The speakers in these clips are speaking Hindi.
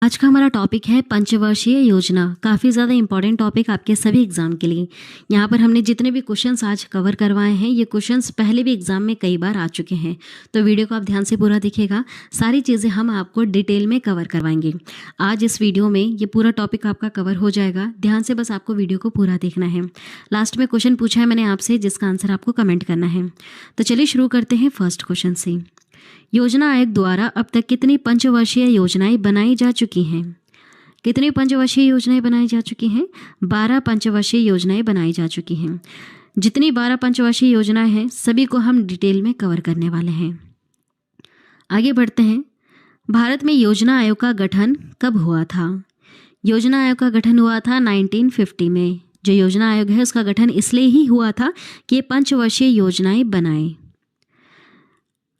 आज का हमारा टॉपिक है पंचवर्षीय योजना। काफ़ी ज़्यादा इंपॉर्टेंट टॉपिक आपके सभी एग्जाम के लिए। यहाँ पर हमने जितने भी क्वेश्चंस आज कवर करवाए हैं, ये क्वेश्चंस पहले भी एग्जाम में कई बार आ चुके हैं, तो वीडियो को आप ध्यान से पूरा देखिएगा। सारी चीज़ें हम आपको डिटेल में कवर करवाएंगे। आज इस वीडियो में ये पूरा टॉपिक आपका कवर हो जाएगा। ध्यान से बस आपको वीडियो को पूरा देखना है। लास्ट में क्वेश्चन पूछा है मैंने आपसे, जिसका आंसर आपको कमेंट करना है। तो चलिए शुरू करते हैं फर्स्ट क्वेश्चन से। योजना आयोग द्वारा अब तक कितनी पंचवर्षीय योजनाएं बनाई जा चुकी हैं? कितनी पंचवर्षीय योजनाएं बनाई जा चुकी हैं? 12 पंचवर्षीय योजनाएं बनाई जा चुकी हैं। जितनी 12 पंचवर्षीय योजनाएं हैं सभी को हम डिटेल में कवर करने वाले हैं। आगे बढ़ते हैं। भारत में योजना आयोग का गठन कब हुआ था? योजना आयोग का गठन हुआ था 1950 में। जो योजना आयोग है उसका गठन इसलिए ही हुआ था कि ये पंचवर्षीय योजनाएं बनाए।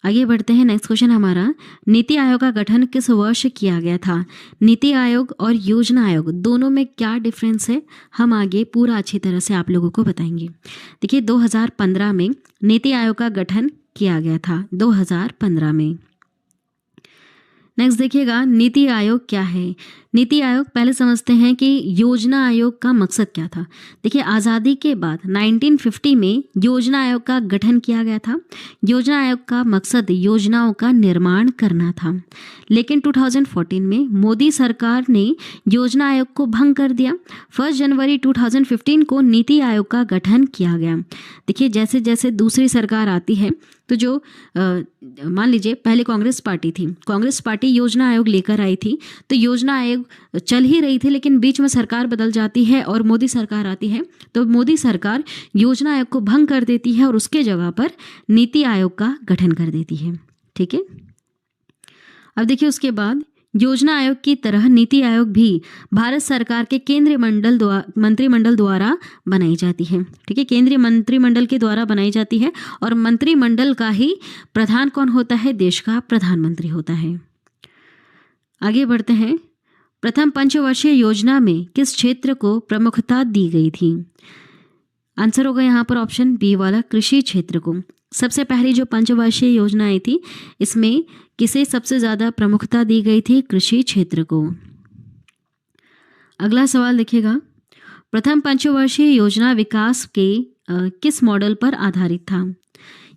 आगे बढ़ते हैं। नेक्स्ट क्वेश्चन हमारा, नीति आयोग का गठन किस वर्ष किया गया था? नीति आयोग और योजना आयोग दोनों में क्या डिफरेंस है, हम आगे पूरा अच्छी तरह से आप लोगों को बताएंगे। देखिए 2015 में नीति आयोग का गठन किया गया था, 2015 में। नेक्स्ट देखिएगा, नीति आयोग क्या है? नीति आयोग, पहले समझते हैं कि योजना आयोग का मकसद क्या था। देखिए आज़ादी के बाद 1950 में योजना आयोग का गठन किया गया था। योजना आयोग का मकसद योजनाओं का निर्माण करना था, लेकिन 2014 में मोदी सरकार ने योजना आयोग को भंग कर दिया। 1 जनवरी 2015 को नीति आयोग का गठन किया गया। देखिए जैसे जैसे दूसरी सरकार आती है तो जो मान लीजिए पहले कांग्रेस पार्टी थी, कांग्रेस पार्टी योजना आयोग लेकर आई थी, तो योजना आयोग चल ही रही थी, लेकिन बीच में सरकार बदल जाती है और मोदी सरकार आती है, तो मोदी सरकार योजना आयोग को भंग कर देती है और उसके जगह पर नीति आयोग का गठन कर देती है। ठीक है, अब देखिए उसके बाद योजना आयोग की तरह नीति आयोग भी भारत सरकार के केंद्रीय मंत्रिमंडल द्वारा बनाई जाती है। ठीक है, केंद्रीय मंत्रिमंडल के द्वारा बनाई जाती है और मंत्रिमंडल का ही प्रधान कौन होता है? देश का प्रधानमंत्री होता है। आगे बढ़ते हैं। प्रथम पंचवर्षीय योजना में किस क्षेत्र को प्रमुखता दी गई थी? आंसर होगा यहाँ पर ऑप्शन बी वाला, कृषि क्षेत्र को। सबसे पहली जो पंचवर्षीय योजना आई थी इसमें किसे सबसे ज़्यादा प्रमुखता दी गई थी? कृषि क्षेत्र को। अगला सवाल देखिएगा, प्रथम पंचवर्षीय योजना विकास के किस मॉडल पर आधारित था?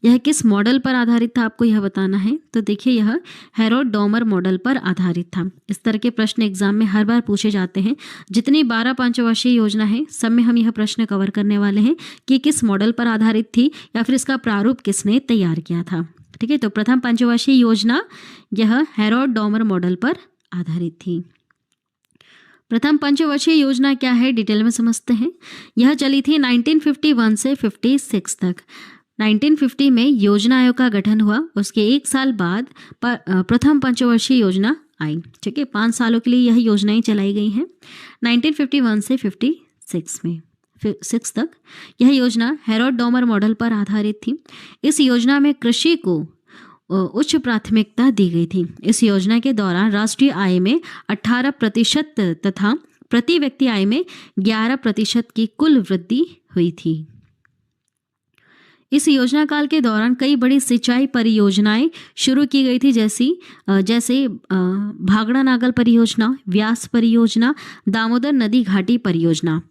यह किस मॉडल पर आधारित था आपको यह बताना है। तो देखिए यह हेरोड डॉमर मॉडल पर आधारित था। इस तरह के प्रश्न एग्जाम में हर बार पूछे जाते हैं। जितनी 12 पंचवर्षीय योजना है सब में हम यह प्रश्न कवर करने वाले हैं कि किस मॉडल पर आधारित थी या फिर इसका प्रारूप किसने तैयार किया था। ठीक है, तो प्रथम पंचवर्षीय योजना यह हेरोड डॉमर मॉडल पर आधारित थी। प्रथम पंचवर्षीय योजना क्या है डिटेल में समझते हैं। यह चली थी 1951 से 56 तक। 1950 में योजना आयोग का गठन हुआ, उसके एक साल बाद प्रथम पंचवर्षीय योजना आई। ठीक है, 5 सालों के लिए यह योजनाएं चलाई गई हैं। 1951 से 56 में 6 तक यह योजना हेरोड डॉमर मॉडल पर आधारित थी। इस योजना में कृषि को उच्च प्राथमिकता दी गई थी। इस योजना के दौरान राष्ट्रीय आय में 18% तथा प्रति व्यक्ति आय में 11% की कुल वृद्धि हुई थी। इस योजना काल के दौरान कई बड़ी सिंचाई परियोजनाएं शुरू की गई थी, जैसे भागड़ा नागल परियोजना, व्यास परियोजना, दामोदर नदी घाटी परियोजना।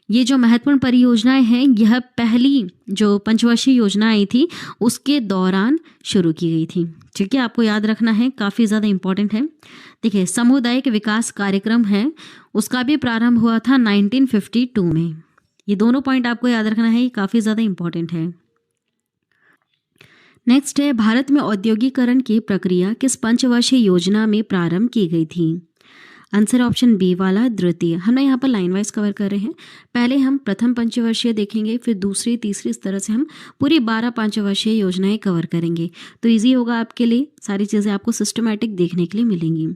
ये जो महत्वपूर्ण परियोजनाएं हैं यह पहली जो पंचवर्षीय योजना आई थी उसके दौरान शुरू की गई थी। ठीक है, आपको याद रखना है, काफ़ी ज़्यादा इंपॉर्टेंट है। देखिए सामुदायिक विकास कार्यक्रम है उसका भी प्रारंभ हुआ था 1952 में। ये दोनों पॉइंट आपको याद रखना है, ये काफ़ी ज़्यादा इंपॉर्टेंट है। नेक्स्ट है, भारत में औद्योगिकरण की प्रक्रिया किस पंचवर्षीय योजना में प्रारंभ की गई थी? आंसर ऑप्शन बी वाला, द्वितीय। हमने यहाँ पर लाइन वाइज कवर कर रहे हैं। पहले हम प्रथम पंचवर्षीय देखेंगे, फिर दूसरी तीसरी, इस तरह से हम पूरी 12 पंचवर्षीय योजनाएं कवर करेंगे, तो इजी होगा आपके लिए। सारी चीज़ें आपको सिस्टमैटिक देखने के लिए मिलेंगी।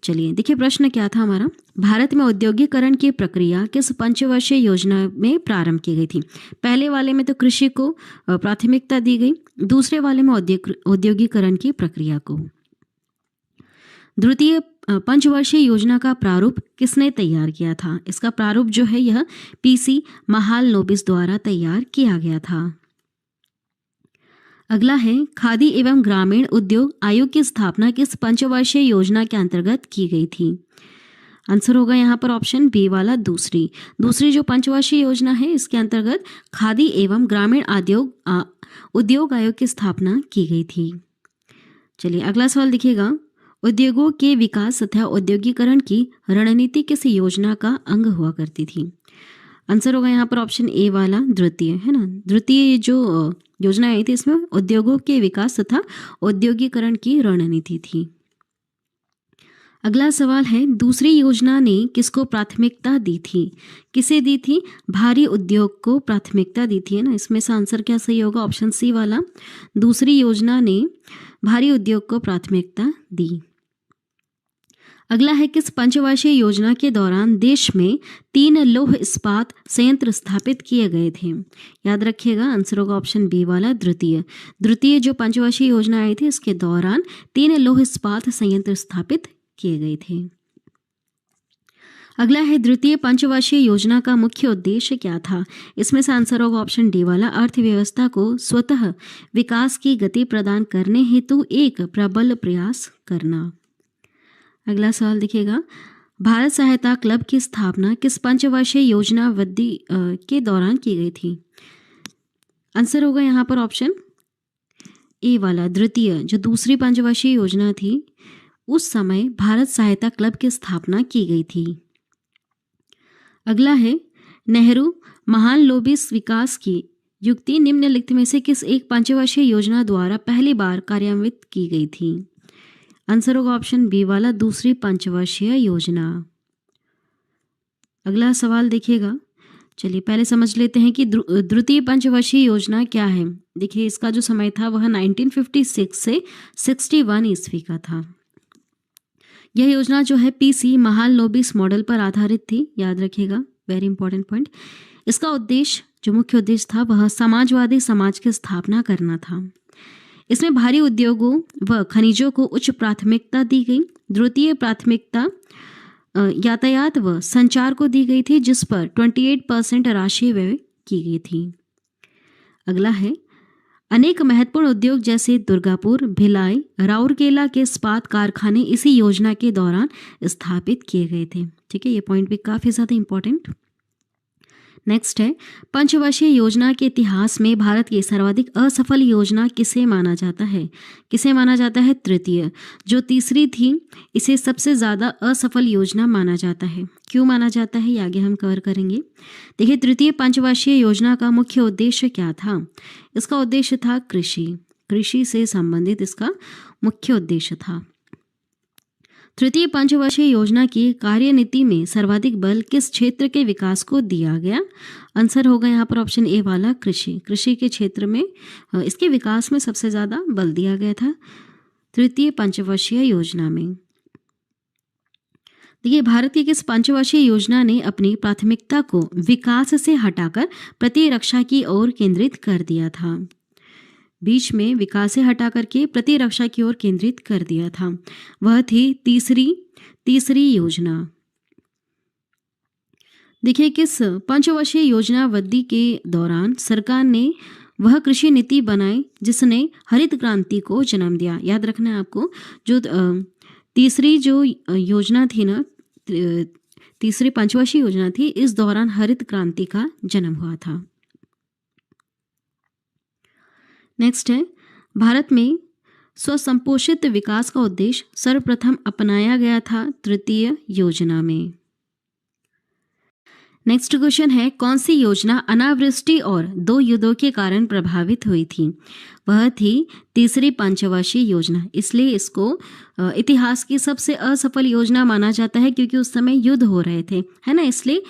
चलिए देखिए प्रश्न क्या था हमारा, भारत में औद्योगिकरण की प्रक्रिया किस पंचवर्षीय योजना में प्रारंभ की गई थी? पहले वाले में तो कृषि को प्राथमिकता दी गई, दूसरे वाले में औद्योगिकरण की प्रक्रिया को। द्वितीय पंचवर्षीय योजना का प्रारूप किसने तैयार किया था? इसका प्रारूप जो है यह पीसी महालनोबिस द्वारा तैयार किया गया था। अगला है खादी एवं ग्रामीण उद्योग आयोग की स्थापना किस पंचवर्षीय योजना के अंतर्गत की गई थी? आंसर होगा यहाँ पर ऑप्शन बी वाला दूसरी जो पंचवर्षीय योजना है इसके अंतर्गत खादी एवं ग्रामीण उद्योग आयोग की स्थापना की गई थी। चलिए अगला सवाल देखिएगा, उद्योगों के विकास तथा औद्योगिकरण की रणनीति किस योजना का अंग हुआ करती थी? आंसर होगा यहाँ पर ऑप्शन ए वाला द्वितीय, है ना। द्वितीय जो योजना आई थी इसमें उद्योगों के विकास तथा औद्योगिकरण की रणनीति थी। अगला सवाल है, दूसरी योजना ने किसको प्राथमिकता दी थी? किसे दी थी? भारी उद्योग को प्राथमिकता दी थी, है ना। इसमें से आंसर क्या सही होगा? ऑप्शन सी वाला दूसरी योजना ने भारी उद्योग को प्राथमिकता दी। अगला है, किस पंचवर्षीय योजना के दौरान देश में 3 लौह इस्पात संयंत्र स्थापित किए गए थे? याद रखिएगा आंसर होगा ऑप्शन बी वाला द्वितीय जो पंचवर्षीय योजना आई थी इसके दौरान 3 लौह इस्पात संयंत्र स्थापित किए गए थे। अगला है, द्वितीय पंचवर्षीय योजना का मुख्य उद्देश्य क्या था? इसमें से आंसर होगा ऑप्शन डी वाला अर्थव्यवस्था को स्वतः विकास की गति प्रदान करने हेतु एक प्रबल प्रयास करना। अगला सवाल देखिएगा, भारत सहायता क्लब की स्थापना किस पंचवर्षीय योजना अवधि के दौरान की गई थी? आंसर होगा यहाँ पर ऑप्शन ए वाला द्वितीय जो दूसरी पंचवर्षीय योजना थी उस समय भारत सहायता क्लब की स्थापना की गई थी। अगला है, नेहरू महान लोबिस विकास की युक्ति निम्नलिखित में से किस एक पंचवर्षीय योजना द्वारा पहली बार कार्यान्वित की गई थी? आंसर होगा ऑप्शन बी वाला दूसरी पंचवर्षीय योजना। अगला सवाल देखिएगा, चलिए पहले समझ लेते हैं कि द्वितीय पंचवर्षीय योजना क्या है। देखिए इसका जो समय था वह 1956 से 61 ईस्वी का था। यह योजना जो है पीसी महालनोबिस मॉडल पर आधारित थी, याद रखिएगा, वेरी इंपॉर्टेंट पॉइंट। इसका उद्देश्य जो मुख्य उद्देश्य था वह समाजवादी समाज की स्थापना करना था। इसमें भारी उद्योगों व खनिजों को उच्च प्राथमिकता दी गई। द्वितीय प्राथमिकता यातायात व संचार को दी गई थी जिस पर 28% राशि व्यय की गई थी। अगला है, अनेक महत्वपूर्ण उद्योग जैसे दुर्गापुर, भिलाई, राउरकेला के इस्पात कारखाने इसी योजना के दौरान स्थापित किए गए थे। ठीक है, ये पॉइंट भी काफ़ी ज़्यादा इंपॉर्टेंट। नेक्स्ट है, पंचवर्षीय योजना के इतिहास में भारत की सर्वाधिक असफल योजना किसे माना जाता है? किसे माना जाता है? तृतीय जो तीसरी थी इसे सबसे ज़्यादा असफल योजना माना जाता है। क्यों माना जाता है ये आगे हम कवर करेंगे। देखिए तृतीय पंचवर्षीय योजना का मुख्य उद्देश्य क्या था? इसका उद्देश्य था कृषि से संबंधित इसका मुख्य उद्देश्य था। तृतीय पंचवर्षीय योजना की कार्यनीति में सर्वाधिक बल किस क्षेत्र के विकास को दिया गया? आंसर होगा यहाँ पर ऑप्शन ए वाला कृषि के क्षेत्र में इसके विकास में सबसे ज़्यादा बल दिया गया था तृतीय पंचवर्षीय योजना में। देखिए भारत की किस पंचवर्षीय योजना ने अपनी प्राथमिकता को विकास से हटाकर प्रतिरक्षा की ओर केंद्रित कर दिया था? बीच में विकास से हटा करके प्रतिरक्षा की ओर केंद्रित कर दिया था। वह थी तीसरी योजना। देखिए किस पंचवर्षीय योजना अवधि के दौरान सरकार ने वह कृषि नीति बनाई जिसने हरित क्रांति को जन्म दिया। याद रखना है आपको, जो तीसरी जो योजना थी ना, तीसरी पंचवर्षीय योजना थी, इस दौरान हरित क्रांति का जन्म हुआ था। नेक्स्ट है, भारत में स्वसंपोषित विकास का उद्देश्य सर्वप्रथम अपनाया गया था तृतीय योजना में। नेक्स्ट क्वेश्चन है, कौन सी योजना अनावृष्टि और 2 युद्धों के कारण प्रभावित हुई थी? वह थी तीसरी पंचवर्षीय योजना। इसलिए इसको इतिहास की सबसे असफल योजना माना जाता है क्योंकि उस समय युद्ध हो रहे थे, है ना। इसलिए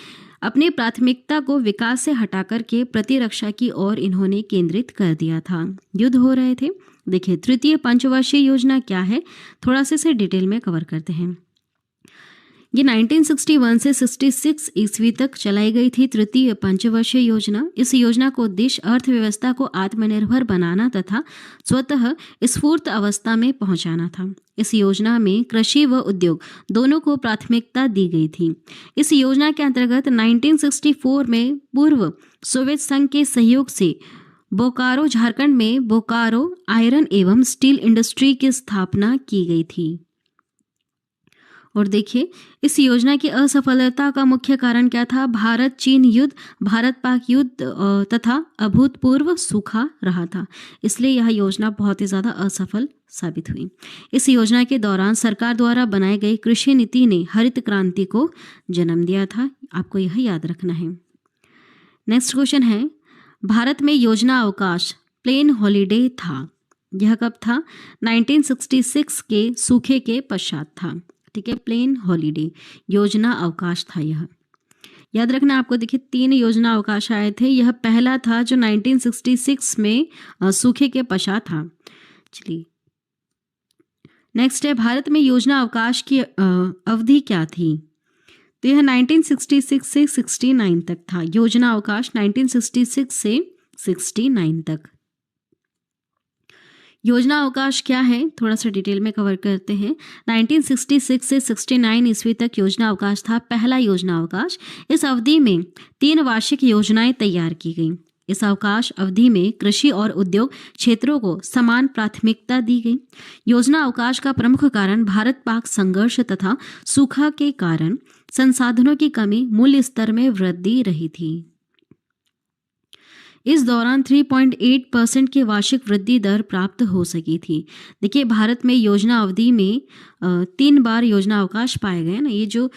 अपनी प्राथमिकता को विकास से हटाकर के प्रतिरक्षा की ओर इन्होंने केंद्रित कर दिया था, युद्ध हो रहे थे। देखिए तृतीय पंचवर्षीय योजना क्या है, थोड़ा सा इसे डिटेल में कवर करते हैं। ये 1961 से 66 ईस्वी तक चलाई गई थी तृतीय पंचवर्षीय योजना। इस योजना का उद्देश्य अर्थव्यवस्था को आत्मनिर्भर बनाना तथा स्वतः स्फूर्त अवस्था में पहुंचाना था। इस योजना में कृषि व उद्योग दोनों को प्राथमिकता दी गई थी। इस योजना के अंतर्गत 1964 में पूर्व सोवियत संघ के सहयोग से बोकारो झारखंड में बोकारो आयरन एवं स्टील इंडस्ट्री की स्थापना की गई थी। और देखिए, इस योजना की असफलता का मुख्य कारण क्या था? भारत चीन युद्ध, भारत पाक युद्ध तथा अभूतपूर्व सूखा रहा था। इसलिए यह योजना बहुत ही ज़्यादा असफल साबित हुई। इस योजना के दौरान सरकार द्वारा बनाई गई कृषि नीति ने हरित क्रांति को जन्म दिया था। आपको यह याद रखना है। नेक्स्ट क्वेश्चन है, भारत में योजना अवकाश प्लेन हॉलीडे था। यह कब था? 1966 के सूखे के पश्चात था। ठीक है, प्लेन हॉलीडे योजना अवकाश था यह। याद रखना आपको। देखिए, 3 योजना अवकाश आए थे। यह पहला था जो 1966 में सूखे के पश्चात था। चलिए, नेक्स्ट है, भारत में योजना अवकाश की अवधि क्या थी? तो यह 1966 से 69 तक था। योजना अवकाश 1966 से 69 तक। योजना अवकाश क्या है, थोड़ा सा डिटेल में कवर करते हैं। 1966 से 69 ईस्वी तक योजना अवकाश था, पहला योजना अवकाश। इस अवधि में 3 वार्षिक योजनाएं तैयार की गई। इस अवकाश अवधि में कृषि और उद्योग क्षेत्रों को समान प्राथमिकता दी गई। योजना अवकाश का प्रमुख कारण भारत पाक संघर्ष तथा सूखा के कारण संसाधनों की कमी, मूल्य स्तर में वृद्धि रही थी। इस दौरान 3.8% की वार्षिक वृद्धि दर प्राप्त हो सकी थी। देखिए, भारत में योजना अवधि में 3 बार योजना अवकाश पाए गए ना। ये जो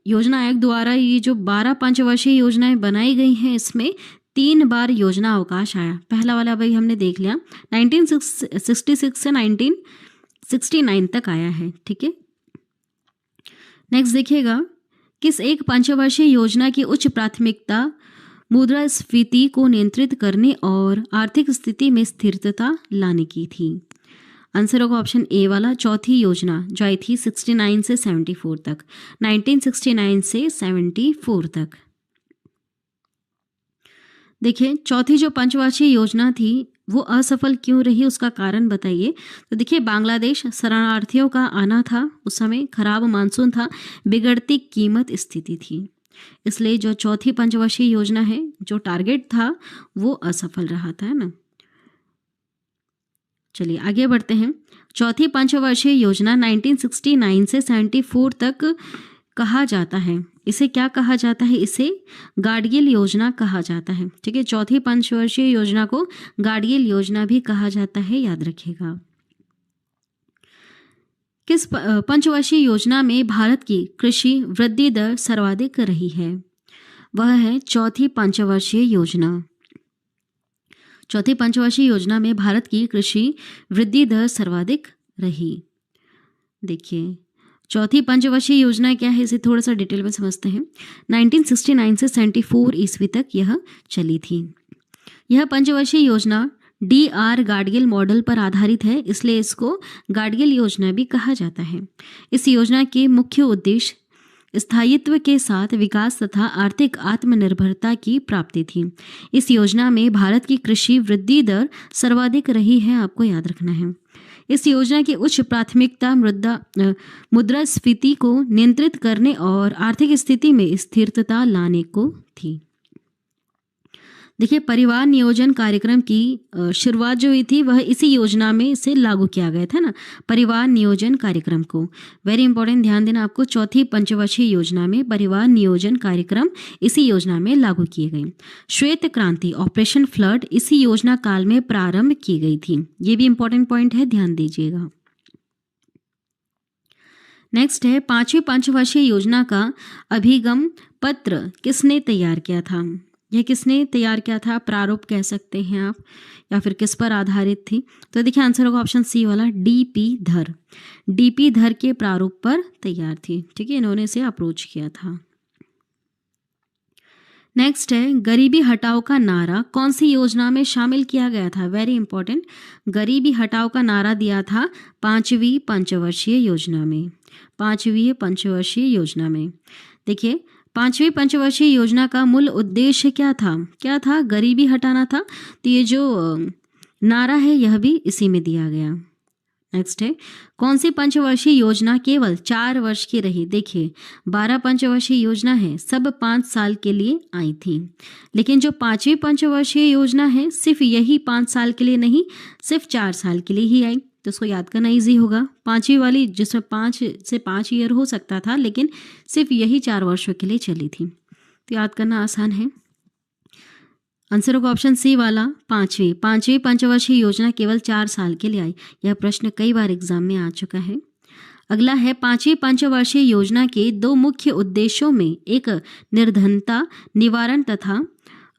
योजना आयोग द्वारा ये जो 12 पंचवर्षीय योजनाएं बनाई गई हैं, इसमें 3 बार योजना अवकाश आया। पहला वाला भाई हमने देख लिया, 1966 से 1969 तक आया है। ठीक है, नेक्स्ट देखिएगा, किस एक पंचवर्षीय योजना की उच्च प्राथमिकता मुद्रास्फीति को नियंत्रित करने और आर्थिक स्थिति में स्थिरता लाने की थी? आंसर होगा ऑप्शन ए वाला, चौथी योजना जो आई थी 69 से 74 तक, 1969 से 74 तक। देखिए, चौथी जो पंचवर्षीय योजना थी वो असफल क्यों रही, उसका कारण बताइए। तो देखिए, बांग्लादेश शरणार्थियों का आना था, उस समय खराब मानसून था, बिगड़ती कीमत स्थिति थी। इसलिए जो चौथी पंचवर्षीय योजना है, जो टारगेट था वो असफल रहा था, है ना। चलिए आगे बढ़ते हैं। चौथी पंचवर्षीय योजना 1969 से 74 तक कहा जाता है। इसे क्या कहा जाता है? इसे गाडगिल योजना कहा जाता है। ठीक है, चौथी पंचवर्षीय योजना को गाडगिल योजना भी कहा जाता है, याद रखिएगा। किस पंचवर्षीय योजना में भारत की कृषि वृद्धि दर सर्वाधिक रही है? वह है चौथी पंचवर्षीय योजना। चौथी पंचवर्षीय योजना में भारत की कृषि वृद्धि दर सर्वाधिक रही। देखिए, चौथी पंचवर्षीय योजना क्या है, इसे थोड़ा सा डिटेल में समझते हैं। 1969 से 74 ईस्वी तक यह चली थी। यह पंचवर्षीय योजना DR गाडगिल मॉडल पर आधारित है, इसलिए इसको गाडगिल योजना भी कहा जाता है। इस योजना के मुख्य उद्देश्य स्थायित्व के साथ विकास तथा आर्थिक आत्मनिर्भरता की प्राप्ति थी। इस योजना में भारत की कृषि वृद्धि दर सर्वाधिक रही है, आपको याद रखना है। इस योजना की उच्च प्राथमिकता मुद्रास्फीति को नियंत्रित करने और आर्थिक स्थिति में स्थिरता लाने को थी। देखिए, परिवार नियोजन कार्यक्रम की शुरुआत जो हुई थी वह इसी योजना में इसे लागू किया गया था ना, परिवार नियोजन कार्यक्रम को। वेरी इंपॉर्टेंट, ध्यान देना आपको। चौथी पंचवर्षीय योजना में परिवार नियोजन कार्यक्रम इसी योजना में लागू किए गए। श्वेत क्रांति ऑपरेशन फ्लड इसी योजना काल में प्रारंभ की गई थी। ये भी इंपॉर्टेंट पॉइंट है, ध्यान दीजिएगा। नेक्स्ट है, पांचवी पंचवर्षीय योजना का अभिगम पत्र किसने तैयार किया था? यह किसने तैयार किया था? प्रारूप कह सकते हैं आप, या फिर किस पर आधारित थी? तो देखिए, आंसर होगा ऑप्शन सी वाला, DP धर। DP धर के प्रारूप पर तैयार थी। ठीक है, इन्होंने इसे अप्रोच किया था। नेक्स्ट है, गरीबी हटाओ का नारा कौन सी योजना में शामिल किया गया था? वेरी इंपॉर्टेंट, गरीबी हटाओ का नारा दिया था पांचवी पंचवर्षीय योजना में। पांचवी पंचवर्षीय योजना में देखिए, पांचवी पंचवर्षीय योजना का मूल उद्देश्य क्या था? क्या था? गरीबी हटाना था। तो ये जो नारा है यह भी इसी में दिया गया। नेक्स्ट है, कौन सी पंचवर्षीय योजना केवल 4 वर्ष की रही? देखिए 12 पंचवर्षीय योजना है, सब 5 साल के लिए आई थी, लेकिन जो 5वीं पंचवर्षीय योजना है सिर्फ यही 5 साल के लिए नहीं, सिर्फ 4 साल के लिए ही आई। तो उसको याद करना इजी होगा। 5वीं वाली जिसमें 5 से 5 ईयर हो सकता था, लेकिन सिर्फ यही 4 वर्षों के लिए चली थी, तो याद करना आसान है। आंसर होगा ऑप्शन सी वाला, पांचवी पंचवर्षीय योजना केवल 4 साल के लिए आई। यह प्रश्न कई बार एग्जाम में आ चुका है। अगला है, 5वीं पंचवर्षीय योजना के 2 मुख्य उद्देश्यों में एक निर्धनता निवारण तथा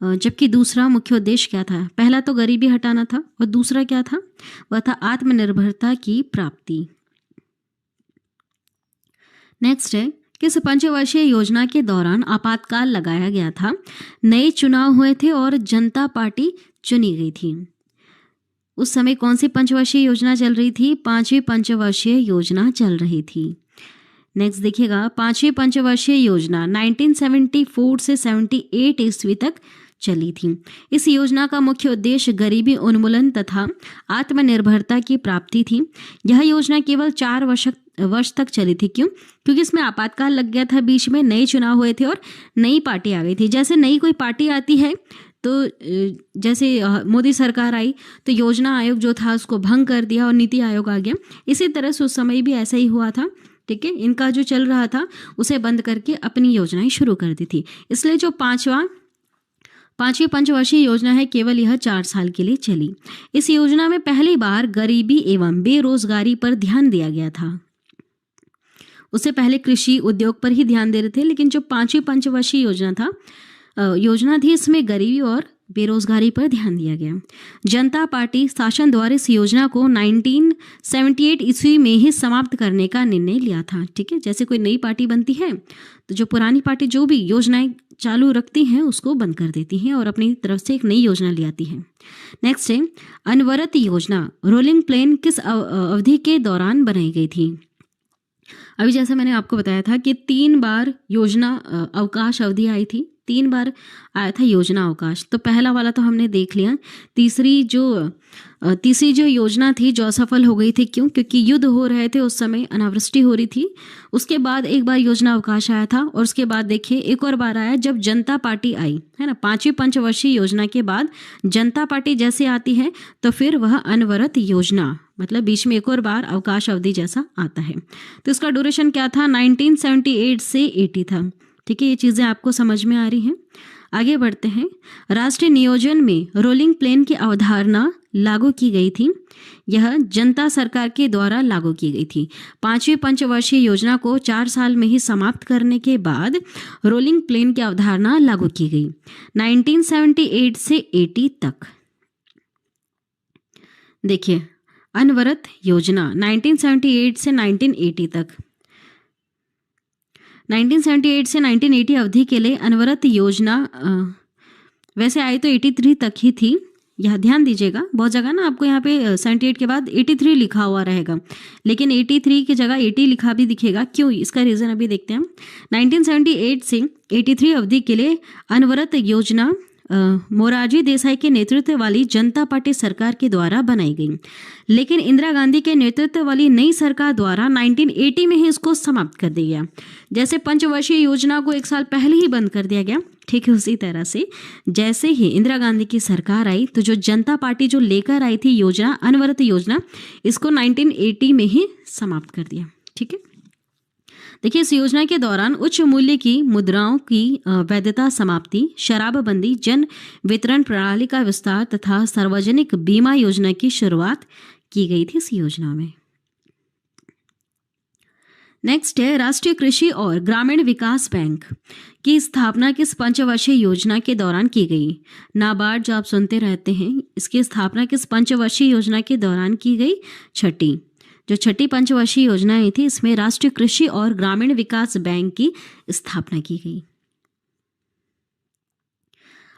जबकि दूसरा मुख्य उद्देश्य क्या था? पहला तो गरीबी हटाना था और दूसरा क्या था? वह था आत्मनिर्भरता की प्राप्ति। नेक्स्ट है, किस पंचवर्षीय योजना के दौरान आपातकाल लगाया गया था? नए चुनाव हुए थे और जनता पार्टी चुनी गई थी। उस समय कौन सी पंचवर्षीय योजना चल रही थी? 5वीं पंचवर्षीय योजना चल रही थी। नेक्स्ट देखिएगा, 5वीं पंचवर्षीय योजना 1974 से 78 ईस्वी तक चली थी। इस योजना का मुख्य उद्देश्य गरीबी उन्मूलन तथा आत्मनिर्भरता की प्राप्ति थी। यह योजना केवल 4 वर्ष तक चली थी। क्यों? क्योंकि इसमें आपातकाल लग गया था, बीच में नए चुनाव हुए थे और नई पार्टी आ गई थी। जैसे नई कोई पार्टी आती है तो जैसे मोदी सरकार आई तो योजना आयोग जो था उसको भंग कर दिया और नीति आयोग आ गया। इसी तरह से उस समय भी ऐसा ही हुआ था। ठीक है, इनका जो चल रहा था उसे बंद करके अपनी योजनाएं शुरू कर दी थी। इसलिए जो 5वीं पंचवर्षीय योजना है केवल यह 4 साल के लिए चली। इस योजना में पहली बार गरीबी एवं बेरोजगारी पर ध्यान दिया गया था। उससे पहले कृषि उद्योग पर ही ध्यान दे रहे थे, लेकिन जो 5वीं पंचवर्षीय योजना थी इसमें गरीबी और बेरोजगारी पर ध्यान दिया गया। जनता पार्टी शासन द्वारा इस योजना को 1978 ईस्वी में ही समाप्त करने का निर्णय लिया था। ठीक है, जैसे कोई नई पार्टी बनती है तो जो पुरानी पार्टी जो भी योजनाएं चालू रखती हैं उसको बंद कर देती हैं और अपनी तरफ से एक नई योजना ले आती है। नेक्स्ट है, अनवरत योजना रोलिंग प्लान किस अवधि के दौरान बनाई गई थी? अभी जैसे मैंने आपको बताया था कि 3 बार योजना अवकाश अवधि आई थी, 3 बार आया था योजना अवकाश। तो पहला वाला तो हमने देख लिया। तीसरी जो योजना थी जो असफल हो गई थी, क्यों? क्योंकि युद्ध हो रहे थे उस समय, अनावृष्टि हो रही थी। उसके बाद एक बार योजना अवकाश आया था और उसके बाद देखिए एक और बार आया जब जनता पार्टी आई, है ना। 5वीं पंचवर्षीय योजना के बाद जनता पार्टी जैसे आती है तो फिर वह अनवरत योजना, मतलब बीच में एक और बार अवकाश अवधि जैसा आता है। तो इसका ड्यूरेशन क्या था? 1978 से 80 था। ठीक है, ये चीज़ें आपको समझ में आ रही हैं। आगे बढ़ते हैं। राष्ट्रीय नियोजन में रोलिंग प्लान की अवधारणा लागू की गई थी। यह जनता सरकार के द्वारा लागू की गई थी। 5वीं पंचवर्षीय योजना को 4 साल में ही समाप्त करने के बाद रोलिंग प्लान की अवधारणा लागू की गई 1978 से 80 तक। देखिए, अनवरत योजना 1978 से 1980 तक। 1978 से 1980 अवधि के लिए अनवरत योजना वैसे आई तो 83 तक ही थी। यह ध्यान दीजिएगा, बहुत जगह ना आपको यहाँ पे 78 के बाद 83 लिखा हुआ रहेगा, लेकिन 83 की जगह 80 लिखा भी दिखेगा। क्यों? इसका रीज़न अभी देखते हैं। 1978 से 83 अवधि के लिए अनवरत योजना मोरारजी देसाई के नेतृत्व वाली जनता पार्टी सरकार के द्वारा बनाई गई, लेकिन इंदिरा गांधी के नेतृत्व वाली नई सरकार द्वारा 1980 में ही इसको समाप्त कर दिया गया। जैसे पंचवर्षीय योजना को 1 साल पहले ही बंद कर दिया गया, ठीक है, उसी तरह से जैसे ही इंदिरा गांधी की सरकार आई तो जो जनता पार्टी जो लेकर आई थी योजना, अनवरत योजना, इसको 1980 में ही समाप्त कर दिया। ठीक है, देखिए इस योजना के दौरान उच्च मूल्य की मुद्राओं की वैधता समाप्ति, शराबबंदी, जन वितरण प्रणाली का विस्तार तथा सार्वजनिक बीमा योजना की शुरुआत की गई थी इस योजना में। नेक्स्ट है, राष्ट्रीय कृषि और ग्रामीण विकास बैंक की स्थापना किस पंचवर्षीय योजना के दौरान की गई? नाबार्ड जो आप सुनते रहते हैं, इसकी स्थापना किस पंचवर्षीय योजना के दौरान की गई? छठी पंचवर्षीय योजना थी, इसमें राष्ट्रीय कृषि और ग्रामीण विकास बैंक की स्थापना की गई।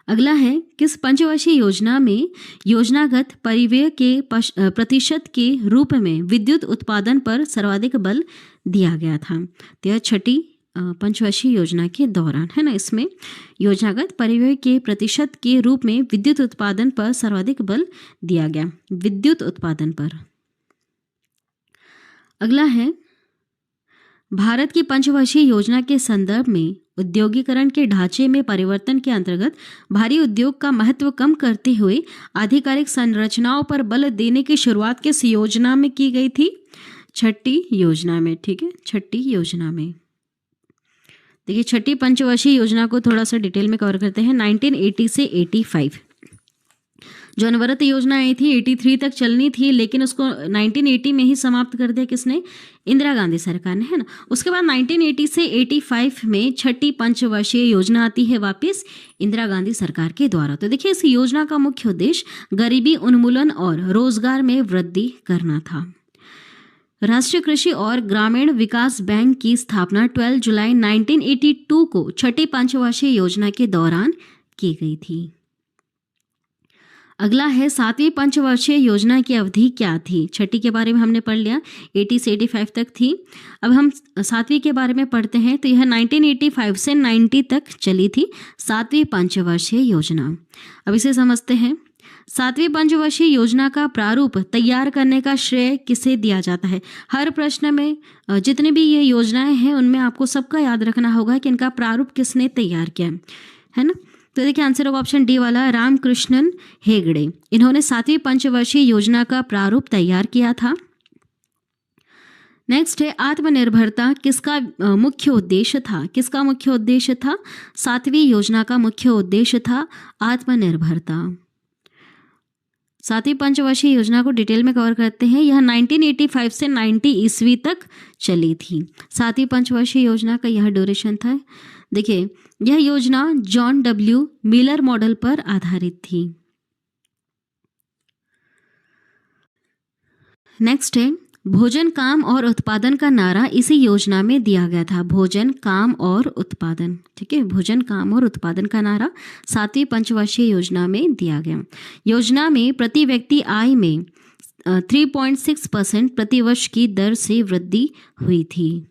अगला है, किस पंचवर्षीय योजना में योजनागत परिव्यय के प्रतिशत के रूप में विद्युत उत्पादन पर सर्वाधिक बल दिया गया था? तो यह छठी पंचवर्षीय योजना के दौरान है ना। इसमें योजनागत परिव्यय के प्रतिशत के रूप में विद्युत उत्पादन पर सर्वाधिक बल दिया गया, विद्युत उत्पादन पर। अगला है, भारत की पंचवर्षीय योजना के संदर्भ में औद्योगिकरण के ढांचे में परिवर्तन के अंतर्गत भारी उद्योग का महत्व कम करते हुए आधिकारिक संरचनाओं पर बल देने की शुरुआत किस योजना में की गई थी? छठी योजना में। ठीक है, छठी योजना में। देखिए, छठी पंचवर्षीय योजना को थोड़ा सा डिटेल में कवर करते हैं। 1980 से 85 जो अनवरत योजना आई थी 83 तक चलनी थी, लेकिन उसको 1980 में ही समाप्त कर दिया। किसने? इंदिरा गांधी सरकार ने, है ना। उसके बाद 1980 से 85 में छठी पंचवर्षीय योजना आती है वापस इंदिरा गांधी सरकार के द्वारा। तो देखिए, इस योजना का मुख्य उद्देश्य गरीबी उन्मूलन और रोजगार में वृद्धि करना था। राष्ट्रीय कृषि और ग्रामीण विकास बैंक की स्थापना 12 जुलाई 1982 को छठी पंचवर्षीय योजना के दौरान की गई थी। अगला है, सातवीं पंचवर्षीय योजना की अवधि क्या थी? छठी के बारे में हमने पढ़ लिया, 80 से 85 तक थी। अब हम सातवीं के बारे में पढ़ते हैं। तो यह 1985 से 90 तक चली थी सातवीं पंचवर्षीय योजना। अब इसे समझते हैं। सातवीं पंचवर्षीय योजना का प्रारूप तैयार करने का श्रेय किसे दिया जाता है? हर प्रश्न में जितनी भी ये योजनाएं हैं उनमें आपको सबका याद रखना होगा कि इनका प्रारूप किसने तैयार किया है ना। तो देखिए, आंसर होगा ऑप्शन डी वाला, रामकृष्णन हेगड़े। इन्होंने सातवीं पंचवर्षीय योजना का प्रारूप तैयार किया था। नेक्स्ट है, आत्मनिर्भरता किसका मुख्य उद्देश्य था? किसका मुख्य उद्देश्य था? सातवीं योजना का मुख्य उद्देश्य था आत्मनिर्भरता। सातवीं पंचवर्षीय योजना को डिटेल में कवर करते हैं। यह 1985 से 90 ईस्वी तक चली थी। सातवीं पंचवर्षीय योजना का यह ड्यूरेशन था। देखिए, यह योजना जॉन डब्ल्यू मिलर मॉडल पर आधारित थी। नेक्स्ट है, भोजन, काम और उत्पादन का नारा इसी योजना में दिया गया था। भोजन, काम और उत्पादन। ठीक है, भोजन, काम और उत्पादन का नारा सातवीं पंचवर्षीय योजना में दिया गया। योजना में प्रति व्यक्ति आय में 3.6% प्रतिवर्ष की दर से वृद्धि हुई थी।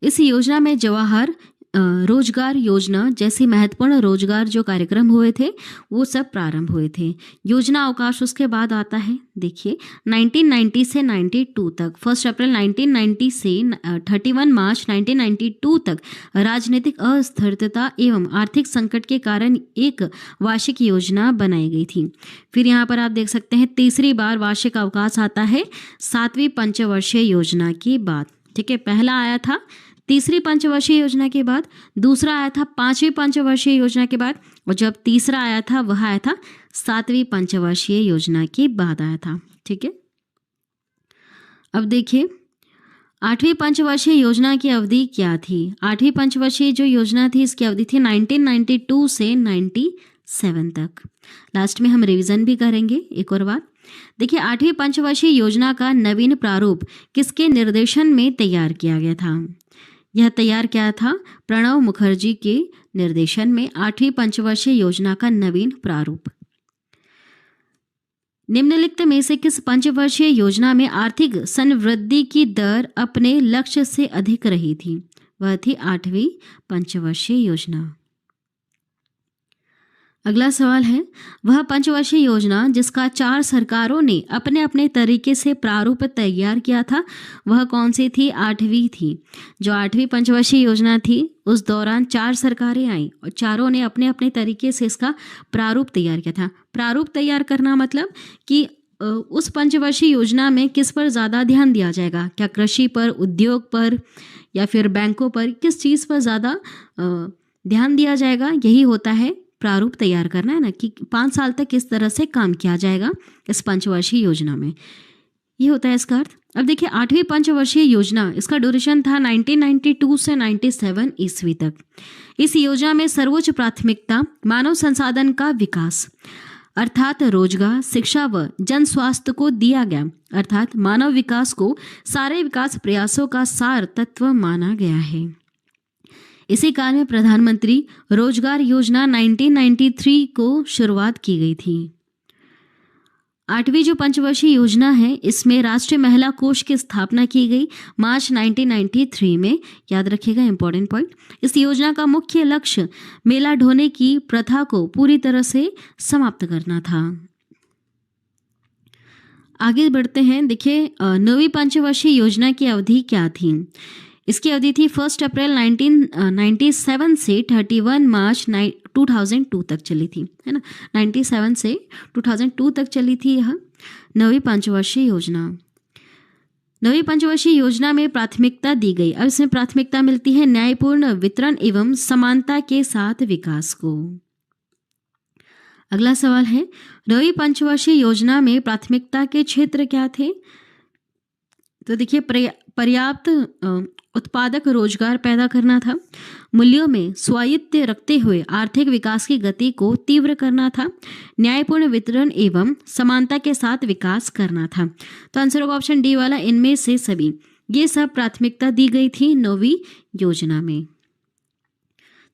इस योजना में जवाहर रोजगार योजना जैसे महत्वपूर्ण रोजगार जो कार्यक्रम हुए थे वो सब प्रारंभ हुए थे। योजना अवकाश उसके बाद आता है। देखिए, 1990 से 92 तक, 1 अप्रैल 1990 से 31 मार्च 1992 तक राजनीतिक अस्थिरता एवं आर्थिक संकट के कारण एक वार्षिक योजना बनाई गई थी। फिर यहाँ पर आप देख सकते हैं तीसरी बार वार्षिक अवकाश आता है सातवीं पंचवर्षीय योजना के बाद। ठीक है, पहला आया था तीसरी पंचवर्षीय योजना के बाद, दूसरा आया था पांचवी पंचवर्षीय योजना के बाद, और जब तीसरा आया था वह आया था सातवीं पंचवर्षीय योजना के बाद आया था। ठीक है, अब देखिए, आठवीं पंचवर्षीय योजना की अवधि क्या थी? आठवीं पंचवर्षीय जो योजना थी इसकी अवधि थी 1992 से 97 तक। लास्ट में हम रिवीजन भी करेंगे एक और बार। देखिए, आठवीं पंचवर्षीय योजना का नवीन प्रारूप किसके निर्देशन में तैयार किया गया था? यह तैयार किया था प्रणब मुखर्जी के निर्देशन में आठवीं पंचवर्षीय योजना का नवीन प्रारूप। निम्नलिखित में से किस पंचवर्षीय योजना में आर्थिक संवृद्धि की दर अपने लक्ष्य से अधिक रही थी? वह थी आठवीं पंचवर्षीय योजना। अगला सवाल है, वह पंचवर्षीय योजना जिसका 4 सरकारों ने अपने अपने तरीके से प्रारूप तैयार किया था वह कौन सी थी? आठवीं थी। जो आठवीं पंचवर्षीय योजना थी उस दौरान 4 सरकारें आईं और चारों ने अपने अपने तरीके से इसका प्रारूप तैयार किया था। प्रारूप तैयार करना मतलब कि उस पंचवर्षीय योजना में किस पर ज़्यादा ध्यान दिया जाएगा, क्या कृषि पर, उद्योग पर, या फिर बैंकों पर, किस चीज़ पर ज़्यादा ध्यान दिया जाएगा, यही होता है प्रारूप तैयार करना, है ना, कि 5 साल तक किस तरह से काम किया जाएगा इस पंचवर्षीय योजना में, ये होता है इसका अर्थ। अब देखिए, आठवीं पंचवर्षीय योजना इसका ड्यूरेशन था 1992 से 97 ईस्वी तक। इस योजना में सर्वोच्च प्राथमिकता मानव संसाधन का विकास अर्थात रोजगार, शिक्षा व जन स्वास्थ्य को दिया गया। अर्थात मानव विकास को सारे विकास प्रयासों का सार तत्व माना गया है। इसी काल में प्रधानमंत्री रोजगार योजना 1993 को शुरुआत की गई थी। आठवीं जो पंचवर्षीय योजना है इसमें राष्ट्रीय महिला कोष की स्थापना की गई मार्च 1993 में। याद रखिएगा, इंपॉर्टेंट पॉइंट। इस योजना का मुख्य लक्ष्य मेला ढोने की प्रथा को पूरी तरह से समाप्त करना था। आगे बढ़ते हैं। देखिए, नवीं पंचवर्षीय योजना की अवधि क्या थी? इसकी अवधि थी 1 अप्रैल 1997 से 31 मार्च 2002 तक चली थी, है ना। 97 से 2002 तक चली थी यह नवीं पंचवर्षीय योजना। नवीं पंचवर्षीय योजना में प्राथमिकता दी गई। अब इसमें प्राथमिकता मिलती है न्यायपूर्ण वितरण एवं समानता के साथ विकास को। अगला सवाल है, नवीं पंचवर्षीय योजना में प्राथमिकता के क्षेत्र क्या थे? तो देखिए, पर्याप्त उत्पादक रोजगार पैदा करना था, मूल्यों में स्वायत्त रखते हुए आर्थिक विकास की गति को तीव्र करना था, न्यायपूर्ण वितरण एवं समानता के साथ विकास करना था। तो आंसर होगा ऑप्शन डी वाला, इनमें से सभी। ये सब प्राथमिकता दी गई थी नवीं योजना में।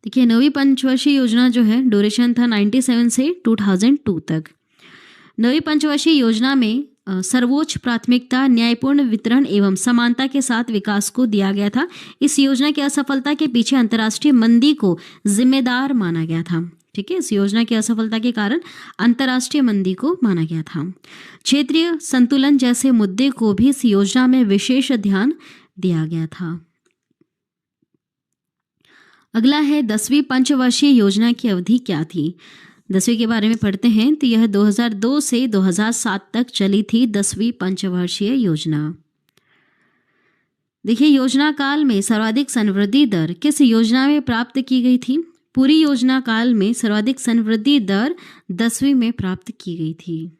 देखिए, नवीं पंचवर्षीय योजना जो है ड्यूरेशन था 97 से 2002 तक। नवीं पंचवर्षीय योजना में सर्वोच्च प्राथमिकता न्यायपूर्ण वितरण एवं समानता के साथ विकास को दिया गया था। इस योजना की असफलता के पीछे अंतर्राष्ट्रीय मंदी को जिम्मेदार माना गया था। ठीक है, इस योजना की असफलता के कारण अंतर्राष्ट्रीय मंदी को माना गया था। क्षेत्रीय संतुलन जैसे मुद्दे को भी इस योजना में विशेष ध्यान दिया गया था। अगला है, 10वीं पंचवर्षीय योजना की अवधि क्या थी? 10वीं के बारे में पढ़ते हैं। तो यह 2002 से 2007 तक चली थी 10वीं पंचवर्षीय योजना। देखिए, योजना काल में सर्वाधिक संवृद्धि दर किस योजना में प्राप्त की गई थी? पूरी योजना काल में सर्वाधिक संवृद्धि दर 10वीं में प्राप्त की गई थी।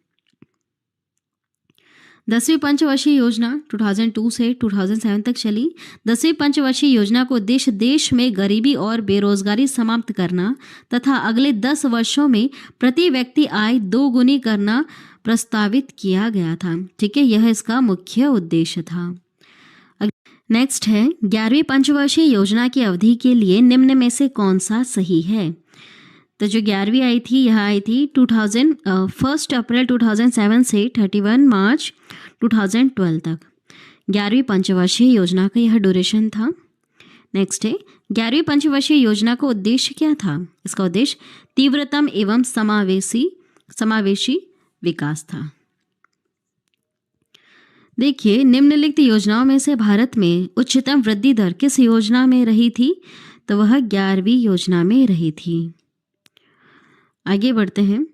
10वीं पंचवर्षीय योजना 2002 से 2007 तक चली। 10वीं पंचवर्षीय योजना को उद्देश्य देश में गरीबी और बेरोजगारी समाप्त करना तथा अगले 10 वर्षों में प्रति व्यक्ति आय 2 गुनी करना प्रस्तावित किया गया था। ठीक है, यह इसका मुख्य उद्देश्य था। नेक्स्ट है, 11वीं पंचवर्षीय योजना की अवधि के लिए निम्न में से कौन सा सही है? तो जो 11वीं आई थी, यह आई थी 1 अप्रैल 2007 से 31 मार्च 2012 तक। 11वीं पंचवर्षीय योजना का यह ड्यूरेशन था। नेक्स्ट है, 11वीं पंचवर्षीय योजना का उद्देश्य क्या था? इसका उद्देश्य तीव्रतम एवं समावेशी विकास था। देखिए, निम्नलिखित योजनाओं में से भारत में उच्चतम वृद्धि दर किस योजना में रही थी? तो वह 11वीं योजना में रही थी। आगे बढ़ते हैं।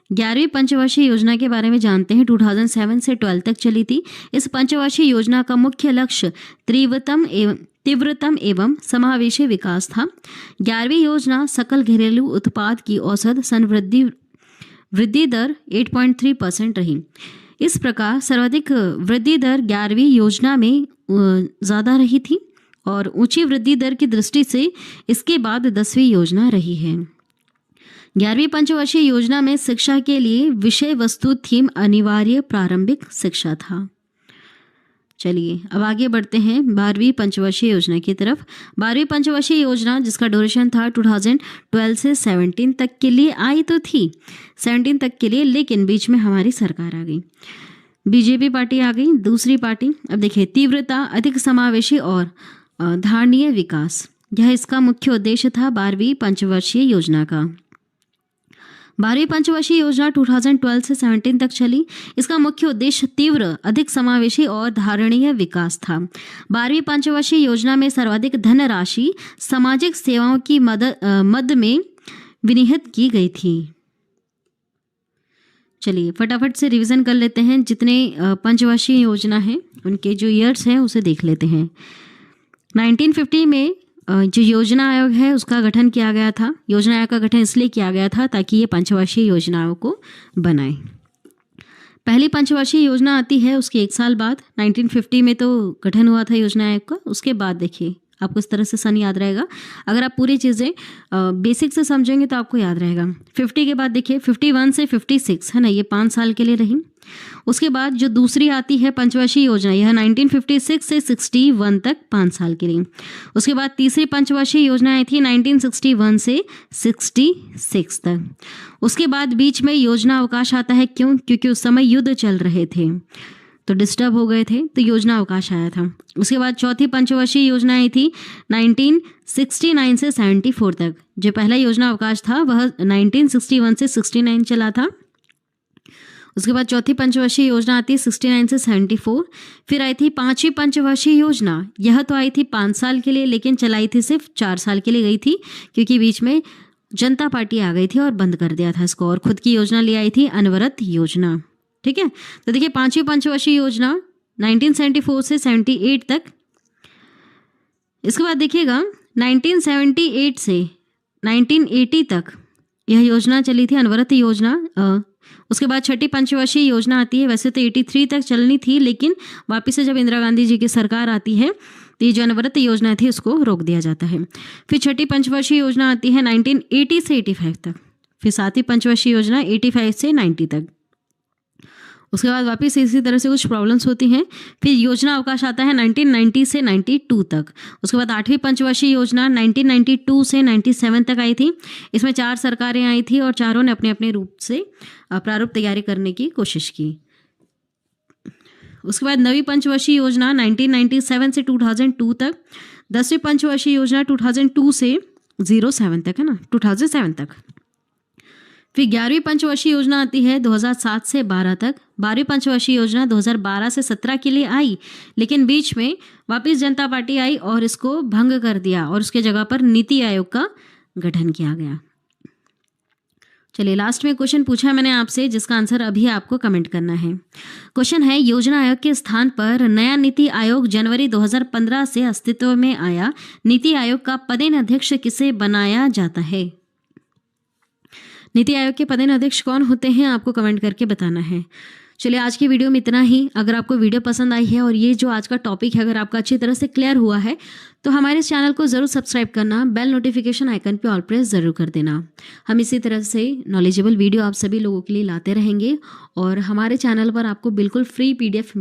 11वीं पंचवर्षीय योजना के बारे में जानते हैं। 2007 से 12 तक चली थी। इस पंचवर्षीय योजना का मुख्य लक्ष्य तीव्रतम एवं समावेशी विकास था। 11वीं योजना सकल घरेलू उत्पाद की औसत वृद्धि दर 8.3% रही। इस प्रकार सर्वाधिक वृद्धि दर 11वीं योजना में ज़्यादा रही थी और ऊंची वृद्धि दर की दृष्टि से इसके बाद 10वीं योजना रही है। 11वीं पंचवर्षीय योजना में शिक्षा के लिए विषय वस्तु थीम अनिवार्य प्रारंभिक शिक्षा था। चलिए अब आगे बढ़ते हैं 12वीं पंचवर्षीय योजना की तरफ। 12वीं पंचवर्षीय योजना जिसका ड्यूरेशन था 2012 से 17 तक के लिए आई तो थी, 17 तक के लिए, लेकिन बीच में हमारी सरकार आ गई, बीजेपी पार्टी आ गई, दूसरी पार्टी। अब देखिए, तीव्रता, अधिक समावेशी और धारणीय विकास, यह इसका मुख्य उद्देश्य था 12वीं पंचवर्षीय योजना का। 12वीं पंचवर्षीय योजना 2012 से 17 तक चली। इसका मुख्य उद्देश्य तीव्र, अधिक समावेशी और धारणीय विकास था। 12वीं पंचवर्षीय योजना में सर्वाधिक धनराशि सामाजिक सेवाओं की मद में विनिहित की गई थी। चलिए फटाफट से रिवीजन कर लेते हैं। जितने पंचवर्षीय योजना हैं उनके जो ईयर्स हैं उसे देख लेते हैं। 1950 में जो योजना आयोग है उसका गठन किया गया था। योजना आयोग का गठन इसलिए किया गया था ताकि ये पंचवर्षीय योजनाओं को बनाए। पहली पंचवर्षीय योजना आती है उसके 1 साल बाद। 1950 में तो गठन हुआ था योजना आयोग का। उसके बाद देखिए आपको इस तरह से सन याद रहेगा। अगर आप पूरी चीज़ें बेसिक से समझेंगे तो आपको याद रहेगा। 50 के बाद देखिए 51 से 56 है ना, ये 5 साल के लिए रही। उसके बाद जो दूसरी आती है पंचवर्षीय योजना, यह 1956 से 61 तक 5 साल के लिए। उसके बाद तीसरी पंचवर्षीय योजना आई थी 1961 से 66 तक। उसके बाद बीच में योजना अवकाश आता है। क्यों? क्योंकि उस समय युद्ध चल रहे थे तो डिस्टर्ब हो गए थे, तो योजना अवकाश आया था। उसके बाद चौथी पंचवर्षीय योजना आई थी 1969 से 74 तक। जो पहला योजना अवकाश था वह 1961 से 69 चला था। उसके बाद चौथी पंचवर्षीय योजना आती है 69 से 74। फिर आई थी पांचवी पंचवर्षीय योजना, यह तो आई थी 5 साल के लिए, लेकिन चलाई थी सिर्फ 4 साल के लिए गई थी, क्योंकि बीच में जनता पार्टी आ गई थी और बंद कर दिया था इसको, और खुद की योजना ले आई थी अनवरत योजना। ठीक है, तो देखिए पांचवी पंचवर्षीय योजना 1974 से 78 तक। इसके बाद देखिएगा 1978 से 1980 तक यह योजना चली थी, अनवरत योजना। उसके बाद छठी पंचवर्षीय योजना आती है, वैसे तो 83 तक चलनी थी, लेकिन वापस से जब इंदिरा गांधी जी की सरकार आती है तो ये जो अनवरत योजना थी उसको रोक दिया जाता है। फिर छठी पंचवर्षीय योजना आती है 1980 से 85 तक। फिर सातवीं पंचवर्षीय योजना 85 से 90 तक। उसके बाद वापस इसी तरह से कुछ प्रॉब्लम्स होती हैं। फिर योजना अवकाश आता है 1990 से 92 तक। उसके बाद आठवीं पंचवर्षीय योजना 1992 से 97 तक आई थी। इसमें 4 सरकारें आई थी और चारों ने अपने अपने रूप से प्रारूप तैयारी करने की कोशिश की। उसके बाद नवीं पंचवर्षीय योजना 1997 से 2002 तक। 10वीं पंचवर्षीय योजना 2002 से 07 तक, है ना, 2007 तक। फिर 11वीं पंचवर्षीय योजना आती है 2007 से 12 तक। 12वीं पंचवर्षीय योजना 2012 से 17 के लिए आई, लेकिन बीच में वापस जनता पार्टी आई और इसको भंग कर दिया और उसके जगह पर नीति आयोग का गठन किया गया। चलिए लास्ट में क्वेश्चन पूछा है मैंने आपसे, जिसका आंसर अभी आपको कमेंट करना है। क्वेश्चन है, योजना आयोग के स्थान पर नया नीति आयोग जनवरी 2015 से अस्तित्व में आया। नीति आयोग का पदेन अध्यक्ष किसे बनाया जाता है? नीति आयोग के पदेन अध्यक्ष कौन होते हैं, आपको कमेंट करके बताना है। चलिए आज की वीडियो में इतना ही। अगर आपको वीडियो पसंद आई है और ये जो आज का टॉपिक है अगर आपका अच्छी तरह से क्लियर हुआ है तो हमारे इस चैनल को ज़रूर सब्सक्राइब करना, बेल नोटिफिकेशन आइकन पे ऑल प्रेस ज़रूर कर देना। हम इसी तरह से नॉलेजेबल वीडियो आप सभी लोगों के लिए लाते रहेंगे और हमारे चैनल पर आपको बिल्कुल फ्री PDF